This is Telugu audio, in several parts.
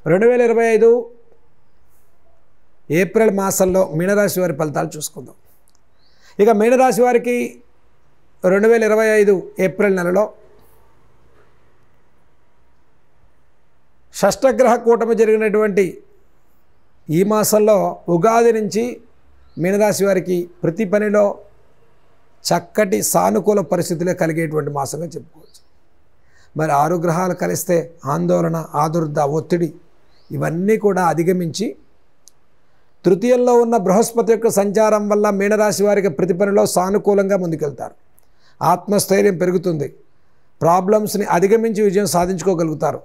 2025 ఏప్రిల్ మాసంలో మీనరాశి వారి ఫలితాలు చూసుకుందాం. ఇక మీనరాశి వారికి 2025 ఏప్రిల్ నెలలో షష్టగ్రహ కూటమి జరిగినటువంటి ఈ మాసంలో ఉగాది నుంచి మీనరాశి వారికి ప్రతి పనిలో చక్కటి సానుకూల పరిస్థితులే కలిగేటువంటి మాసంగా చెప్పుకోవచ్చు. మరి 6 గ్రహాలు కలిస్తే ఆందోళన, ఆదుర్ద, ఒత్తిడి ఇవన్నీ కూడా అధిగమించి తృతీయంలో ఉన్న బృహస్పతి యొక్క సంచారం వల్ల మీనరాశి వారికి ప్రతి పనిలో సానుకూలంగా ముందుకెళ్తారు. ఆత్మస్థైర్యం పెరుగుతుంది. ప్రాబ్లమ్స్ని అధిగమించి విజయం సాధించుకోగలుగుతారు.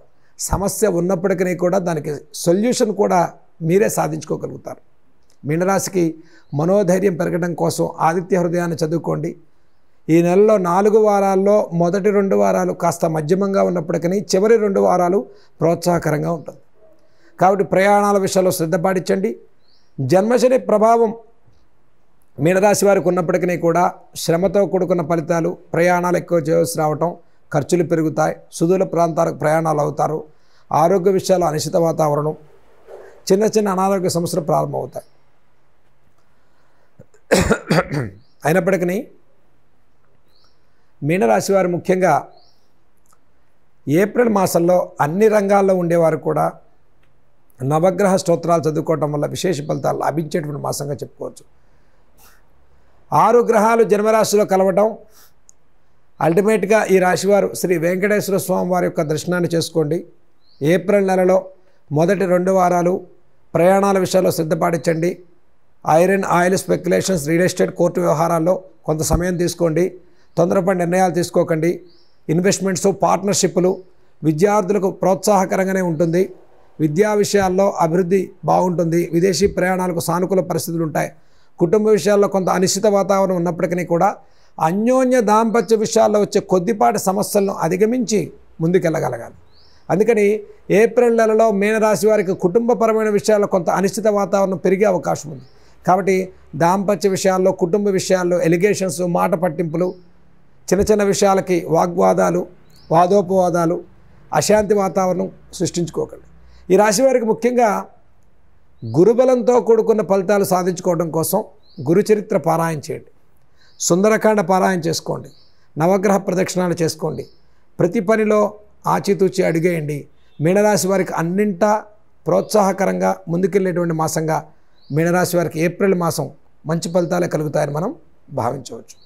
సమస్య ఉన్నప్పటికీ కూడా దానికి సొల్యూషన్ కూడా మీరే సాధించుకోగలుగుతారు. మీనరాశికి మనోధైర్యం పెరగడం కోసం ఆదిత్య హృదయాన్ని చదువుకోండి. ఈ నెలలో 4 వారాల్లో మొదటి 2 వారాలు కాస్త మధ్యమంగా ఉన్నప్పటికీ చివరి 2 వారాలు ప్రోత్సాహకరంగా ఉంటుంది. కాబట్టి ప్రయాణాల విషయంలో శ్రద్ధ పాటించండి. జన్మశని ప్రభావం మీనరాశి వారికి ఉన్నప్పటికీ కూడా శ్రమతో కూడుకున్న ఫలితాలు, ప్రయాణాలు ఎక్కువ చేయాల్సి రావటం, ఖర్చులు పెరుగుతాయి, సుదూర ప్రాంతాలకు ప్రయాణాలు అవుతారు, ఆరోగ్య విషయాలు అనిశ్చిత వాతావరణం, చిన్న చిన్న అనారోగ్య సమస్యలు ప్రారంభమవుతాయి. అయినప్పటికీ మీనరాశి వారు ముఖ్యంగా ఏప్రిల్ మాసంలో అన్ని రంగాల్లో ఉండేవారు కూడా నవగ్రహ స్తోత్రాలు చదువుకోవటం వల్ల విశేష ఫలితాలు లభించేటువంటి మాసంగా చెప్పుకోవచ్చు. 6 గ్రహాలు జన్మరాశిలో కలవటం, అల్టిమేట్గా ఈ రాశివారు శ్రీ వెంకటేశ్వర స్వామి వారి యొక్క దర్శనాన్ని చేసుకోండి. ఏప్రిల్ నెలలో మొదటి 2 వారాలు ప్రయాణాల విషయాల్లో శ్రద్ధ పాటించండి. Iron, oil speculations, real estate, court వ్యవహారాల్లో కొంత సమయం తీసుకోండి. తొందరపడి నిర్ణయాలు తీసుకోకండి. ఇన్వెస్ట్మెంట్స్, పార్ట్నర్షిప్లు విద్యార్థులకు ప్రోత్సాహకరంగానే ఉంటుంది. విద్యా విషయాల్లో అభివృద్ధి బాగుంటుంది. విదేశీ ప్రయాణాలకు సానుకూల పరిస్థితులు ఉంటాయి. కుటుంబ విషయాల్లో కొంత అనిశ్చిత వాతావరణం ఉన్నప్పటికీ కూడా అన్యోన్య దాంపత్య విషయాల్లో వచ్చే కొద్దిపాటి సమస్యలను అధిగమించి ముందుకెళ్ళగలగాలి. అందుకని ఏప్రిల్ నెలలో మీనరాశి వారికి కుటుంబపరమైన విషయాల్లో కొంత అనిశ్చిత వాతావరణం పెరిగే అవకాశం ఉంది. కాబట్టి దాంపత్య విషయాల్లో, కుటుంబ విషయాల్లో ఎలిగేషన్స్, మాట పట్టింపులు, చిన్న చిన్న విషయాలకి వాగ్వాదాలు, వాదోపవాదాలు, అశాంతి వాతావరణం సృష్టించుకోకండి. ఈ రాశి వారికి ముఖ్యంగా గురుబలంతో కూడుకున్న ఫలితాలు సాధించుకోవడం కోసం గురుచరిత్ర పారాయణ చేయండి. సుందరకాండ పారాయణ చేసుకోండి. నవగ్రహ ప్రదక్షిణాలు చేసుకోండి. ప్రతి పనిలో ఆచితూచి అడిగేయండి. మీనరాశి వారికి అన్నింటా ప్రోత్సాహకరంగా ముందుకెళ్ళేటువంటి మాసంగా మీనరాశి వారికి ఏప్రిల్ మాసం మంచి ఫలితాలే కలుగుతాయని మనం భావించవచ్చు.